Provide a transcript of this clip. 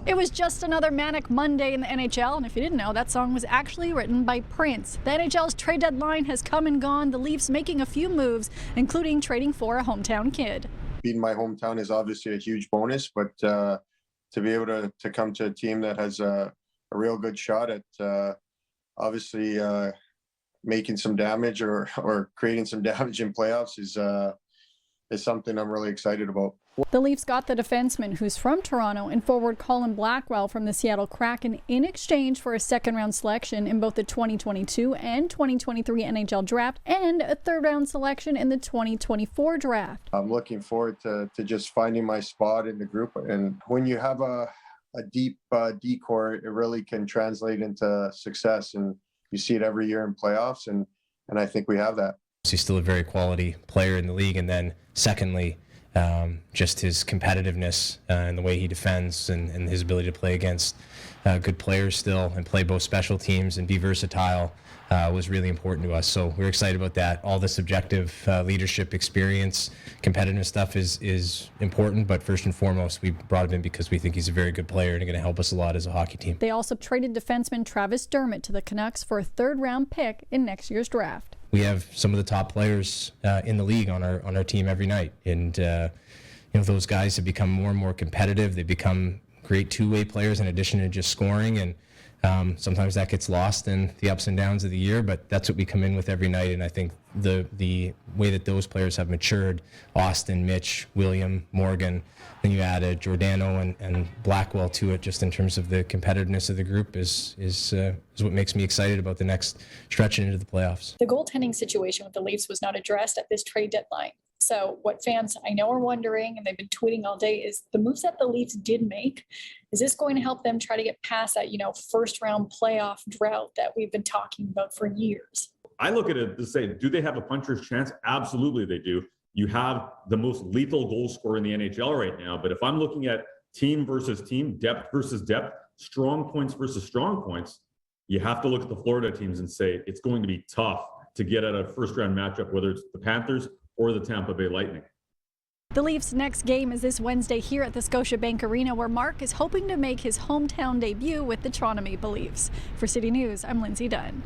It was just another manic Monday in the NHL, and if you didn't know, that song was actually written by Prince. The NHL's trade deadline has come and gone, the Leafs making a few moves, including trading for a hometown kid. Beating my hometown is obviously a huge bonus, but to be able to come to a team that has a real good shot at obviously making some damage or creating some damage in playoffs is something I'm really excited about. The Leafs got the defenseman, who's from Toronto, and forward Colin Blackwell from the Seattle Kraken in exchange for a second-round selection in both the 2022 and 2023 NHL draft and a third-round selection in the 2024 draft. I'm looking forward to just finding my spot in the group. And when you have a deep decor, it really can translate into success. And you see it every year in playoffs, and I think we have that. He's still a very quality player in the league. And then secondly, just his competitiveness and the way he defends and his ability to play against good players still and play both special teams and be versatile was really important to us. So we're excited about that. All the subjective leadership experience, competitive stuff is important, but first and foremost, we brought him in because we think he's a very good player and going to help us a lot as a hockey team. They also traded defenseman Travis Dermott to the Canucks for a third-round pick in next year's draft. We have some of the top players in the league on our team every night, and those guys have become more and more competitive. They become great two-way players in addition to just scoring, and sometimes that gets lost in the ups and downs of the year, but that's what we come in with every night. And I think the way that those players have matured, Austin, Mitch, William, Morgan, then you add Giordano and Blackwell to it, just in terms of the competitiveness of the group is what makes me excited about the next stretch into the playoffs. The goaltending situation with the Leafs was not addressed at this trade deadline. So what fans I know are wondering, and they've been tweeting all day, is the moves that the Leafs did make, is this going to help them try to get past that, first round playoff drought that we've been talking about for years? I look at it to say, do they have a puncher's chance? Absolutely they do. You have the most lethal goal scorer in the NHL right now. But if I'm looking at team versus team, depth versus depth, strong points versus strong points, you have to look at the Florida teams and say it's going to be tough to get at a first round matchup, whether it's the Panthers or the Tampa Bay Lightning. The Leafs' next game is this Wednesday here at the Scotiabank Arena, where Mark is hoping to make his hometown debut with the Toronto Maple Leafs. For City News, I'm Lindsay Dunn.